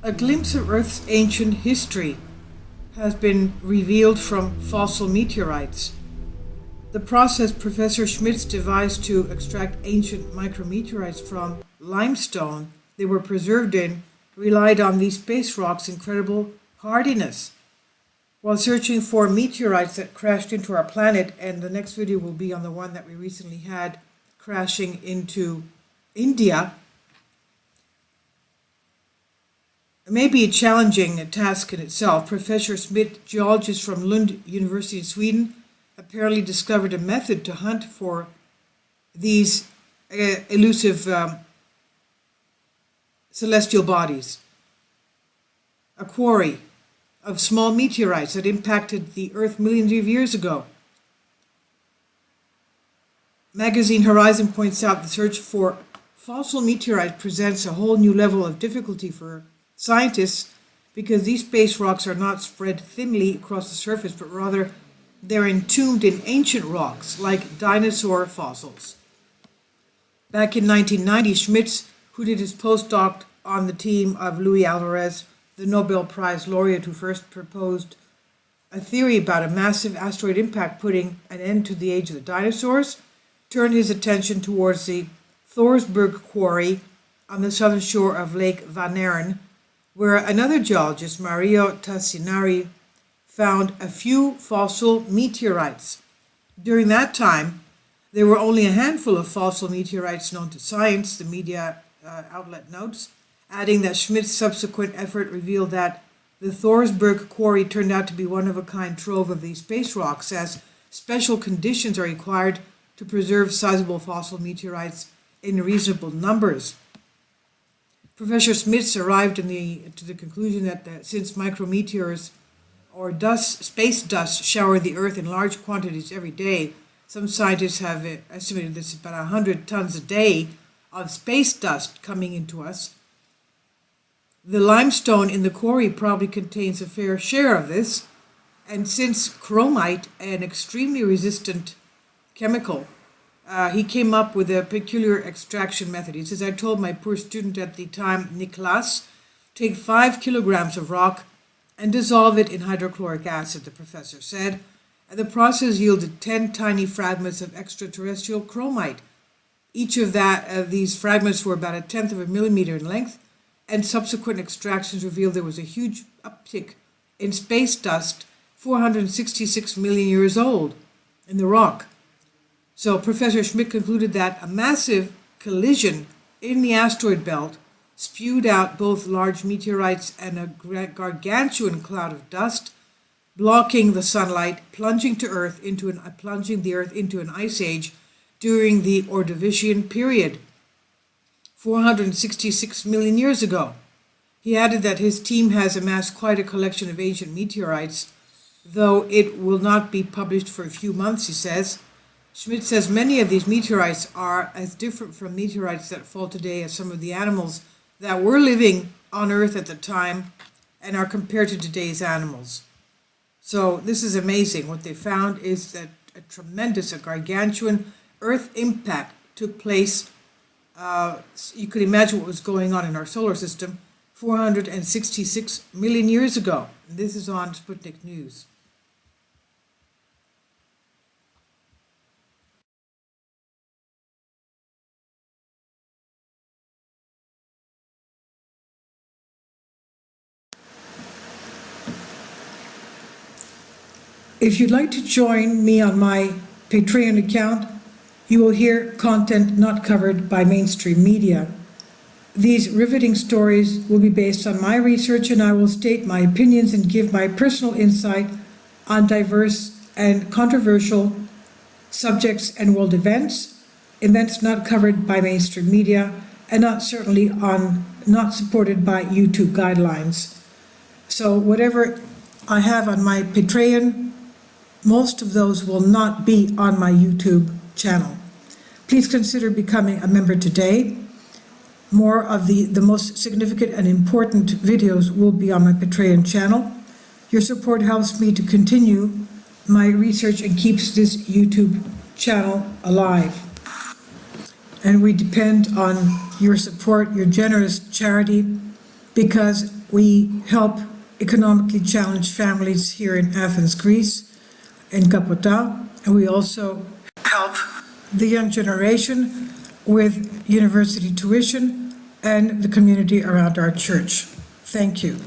A glimpse of Earth's ancient history has been revealed from fossil meteorites. The process Professor Schmitz devised to extract ancient micrometeorites from limestone they were preserved in relied on these space rocks' incredible hardiness. While searching for meteorites that crashed into our planet, and the next video will be on the one that we recently had crashing into India, it may be a challenging task in itself. Professor Schmitz, geologist from Lund University in Sweden, apparently discovered a method to hunt for these elusive celestial bodies. A quarry of small meteorites that impacted the Earth millions of years ago. Magazine Horizon points out the search for fossil meteorites presents a whole new level of difficulty for scientists because these space rocks are not spread thinly across the surface, but rather they're entombed in ancient rocks like dinosaur fossils. Back in 1990, Schmitz, who did his postdoc on the team of Luis Alvarez, the Nobel Prize laureate who first proposed a theory about a massive asteroid impact putting an end to the age of the dinosaurs, turned his attention towards the Thorsberg quarry on the southern shore of Lake Vänern, where another geologist, Mario Tassinari, found a few fossil meteorites. During that time, there were only a handful of fossil meteorites known to science, the media outlet notes, adding that Schmidt's subsequent effort revealed that the Thorsberg quarry turned out to be one-of-a-kind trove of these space rocks, as special conditions are required to preserve sizable fossil meteorites in reasonable numbers. Professor Schmitz arrived to the conclusion that since micrometeors or space dust shower the Earth in large quantities every day, some scientists have estimated this about 100 tons a day of space dust coming into us. The limestone in the quarry probably contains a fair share of this, and since chromite, an extremely resistant chemical, he came up with a peculiar extraction method. He says, I told my poor student at the time, Niklas, take 5 kilograms of rock and dissolve it in hydrochloric acid, the professor said, and the process yielded 10 tiny fragments of extraterrestrial chromite. Each of these fragments were about 1/10 of a millimeter in length, and subsequent extractions revealed there was a huge uptick in space dust 466 million years old in the rock. So Professor Schmidt concluded that a massive collision in the asteroid belt spewed out both large meteorites and a gargantuan cloud of dust, blocking the sunlight, plunging the Earth into an ice age during the Ordovician period, 466 million years ago. He added that his team has amassed quite a collection of ancient meteorites, though it will not be published for a few months, he says. Schmidt says many of these meteorites are as different from meteorites that fall today as some of the animals that were living on Earth at the time and are compared to today's animals. So this is amazing. What they found is that a gargantuan Earth impact took place. You could imagine what was going on in our solar system 466 million years ago. And this is on Sputnik News. If you'd like to join me on my Patreon account, you will hear content not covered by mainstream media. These riveting stories will be based on my research, and I will state my opinions and give my personal insight on diverse and controversial subjects and world events not covered by mainstream media, and not supported by YouTube guidelines. So whatever I have on my Patreon, most of those will not be on my YouTube channel. Please consider becoming a member today. More of the most significant and important videos will be on my Patreon channel. Your support helps me to continue my research and keeps this YouTube channel alive. And we depend on your support, your generous charity, because We help economically challenged families here in Athens, Greece, in Kapota, and we also help the young generation with university tuition and the community around our church. Thank you.